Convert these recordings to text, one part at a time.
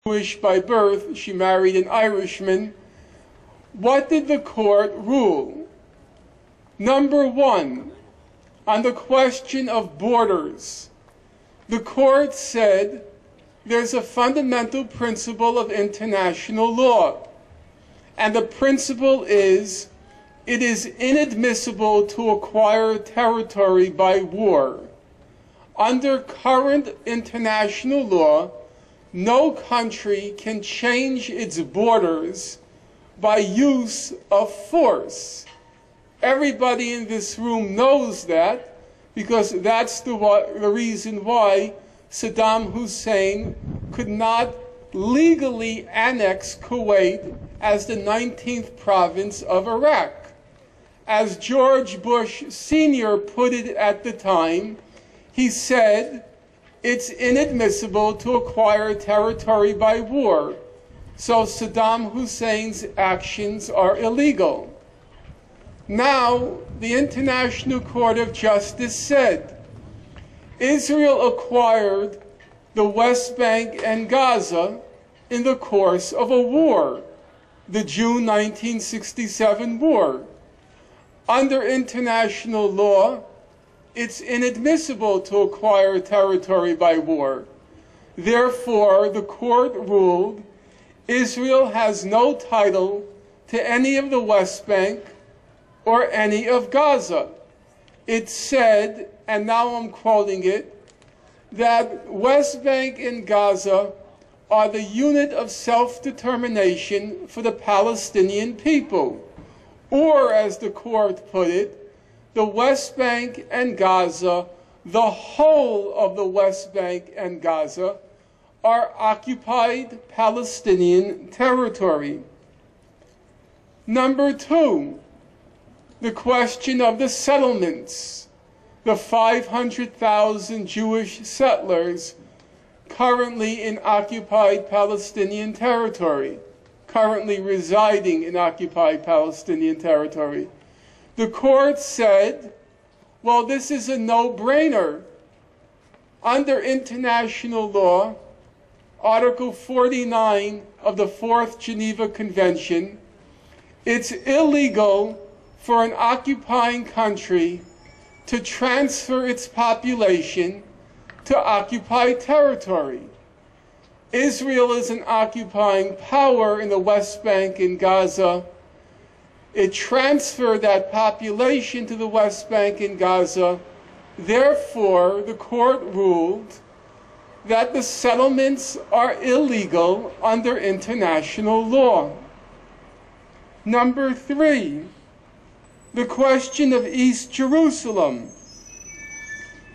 Jewish by birth. She married an Irishman. What did the court rule? Number one, on the question of borders, the court said there's a fundamental principle of international law, and the principle is it is inadmissible to acquire territory by war. Under current international law, no country can change its borders by use of force. Everybody in this room knows that, because that's the reason why Saddam Hussein could not legally annex Kuwait as the 19th province of Iraq. As George Bush Sr. put it at the time, he said, it's inadmissible to acquire territory by war, so Saddam Hussein's actions are illegal. Now, the International Court of Justice said, Israel acquired the West Bank and Gaza in the course of a war, the June 1967 war. Under international law, it's inadmissible to acquire territory by war. Therefore, the court ruled Israel has no title to any of the West Bank or any of Gaza. It said, and now I'm quoting it, that West Bank and Gaza are the unit of self-determination for the Palestinian people. Or, as the court put it, the West Bank and Gaza, the whole of the West Bank and Gaza, are occupied Palestinian territory. Number two, the question of the settlements, the 500,000 Jewish settlers currently in occupied Palestinian territory, currently residing in occupied Palestinian territory. The court said, well, this is a no-brainer. Under international law, Article 49 of the Fourth Geneva Convention, it's illegal for an occupying country to transfer its population to occupied territory. Israel is an occupying power in the West Bank and Gaza. It transferred that population to the West Bank and Gaza. Therefore, the court ruled that the settlements are illegal under international law. Number three, the question of East Jerusalem.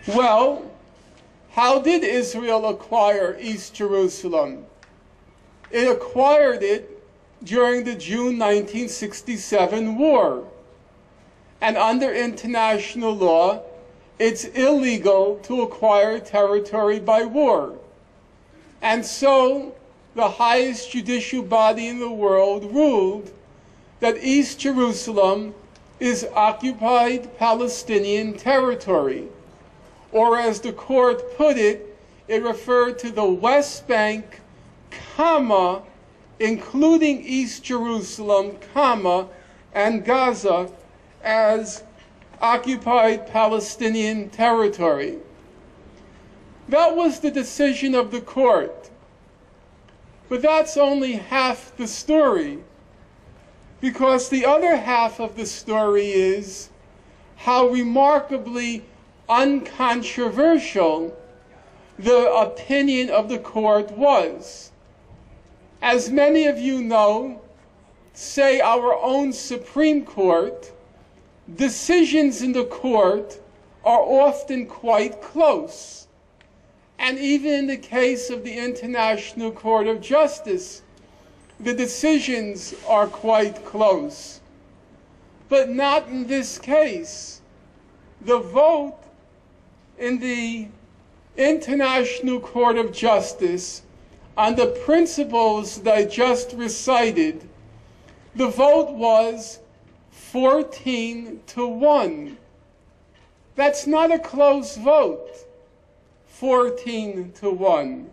Well, how did Israel acquire East Jerusalem? It acquired it during the June 1967 war. And under international law, it's illegal to acquire territory by war. And so the highest judicial body in the world ruled that East Jerusalem is occupied Palestinian territory. Or as the court put it, it referred to the West Bank, comma, including East Jerusalem, comma, and Gaza as occupied Palestinian territory. That was the decision of the court. But that's only half the story, because the other half of the story is how remarkably uncontroversial the opinion of the court was. As many of you know, say our own Supreme Court, decisions in the court are often quite close. And even in the case of the International Court of Justice, the decisions are quite close. But not in this case. The vote in the International Court of Justice on the principles that I just recited, the vote was 14-1. That's not a close vote, 14-1.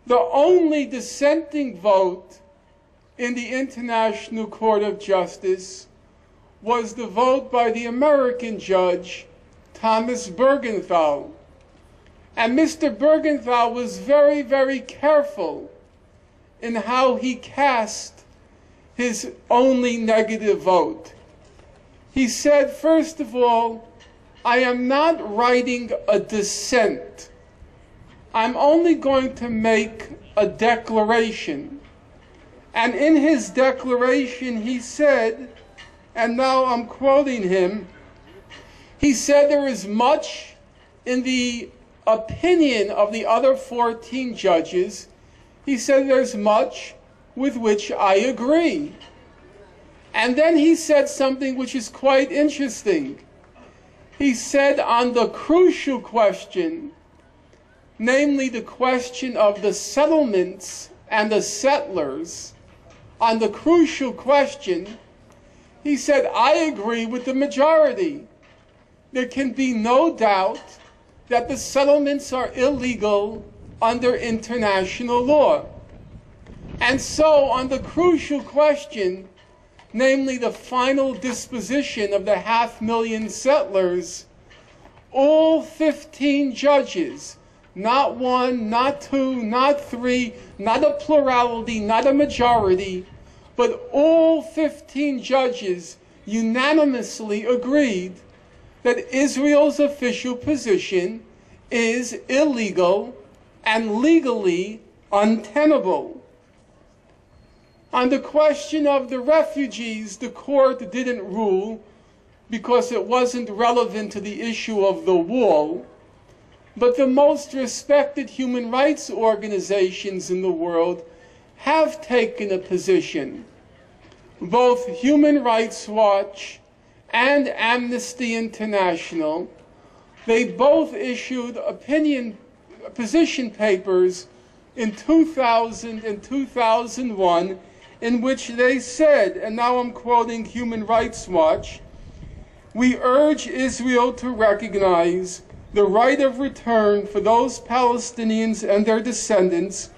The only dissenting vote in the International Court of Justice was the vote by the American judge, Thomas Bergenthal. And Mr. Bergenthal was very, very careful in how he cast his only negative vote. He said, first of all, I am not writing a dissent. I'm only going to make a declaration. And in his declaration he said, and now I'm quoting him, he said there is much in the opinion of the other 14 judges. He said there's much with which I agree. And then he said something which is quite interesting. He said on the crucial question, namely the question of the settlements and the settlers, on the crucial question, he said, I agree with the majority. There can be no doubt that the settlements are illegal under international law. And so on the crucial question, namely the final disposition of the 500,000 settlers, all 15 judges, not one, not two, not three, not a plurality, not a majority, but all 15 judges unanimously agreed that Israel's official position is illegal and legally untenable. On the question of the refugees, the court didn't rule because it wasn't relevant to the issue of the wall, but the most respected human rights organizations in the world have taken a position. Both Human Rights Watch and Amnesty International, they both issued position papers in 2000 and 2001 in which they said, and now I'm quoting Human Rights Watch, we urge Israel to recognize the right of return for those Palestinians and their descendants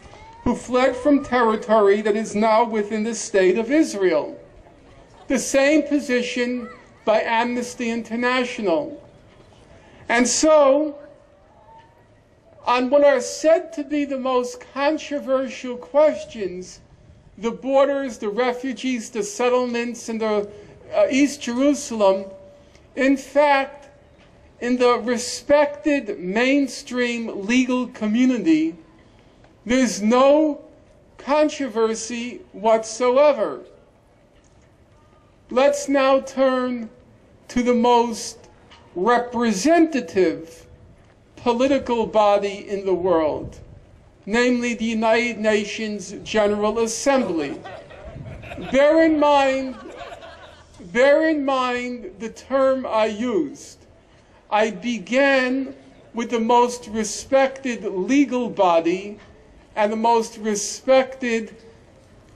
who fled from territory that is now within the state of Israel. The same position by Amnesty International. And so, on what are said to be the most controversial questions, the borders, the refugees, the settlements, and the East Jerusalem, in fact, in the respected mainstream legal community, there's no controversy whatsoever. Let's now turn to the most representative political body in the world, namely the United Nations General Assembly. Bear in mind the term I used. I began with the most respected legal body and the most respected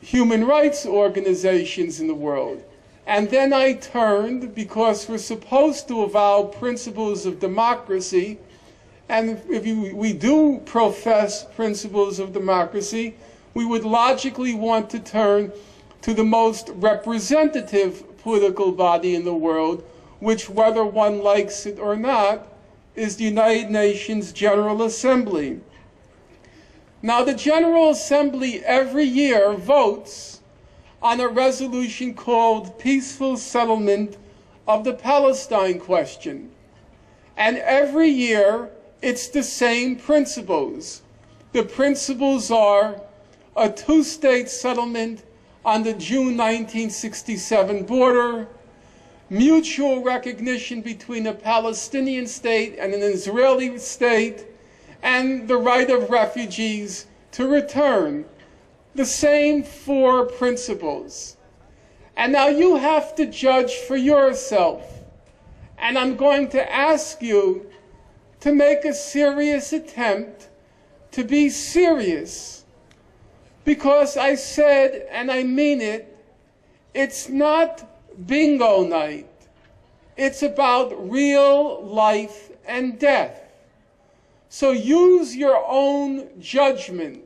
human rights organizations in the world. And then I turned, because we're supposed to avow principles of democracy, and if we do profess principles of democracy, we would logically want to turn to the most representative political body in the world, which, whether one likes it or not, is the United Nations General Assembly. Now, the General Assembly every year votes on a resolution called Peaceful Settlement of the Palestine Question. And every year, it's the same principles. The principles are a two-state settlement on the June 1967 border, mutual recognition between a Palestinian state and an Israeli state, and the right of refugees to return. The same four principles. And now you have to judge for yourself. And I'm going to ask you to make a serious attempt to be serious. Because I said, and I mean it, it's not bingo night. It's about real life and death. So use your own judgment.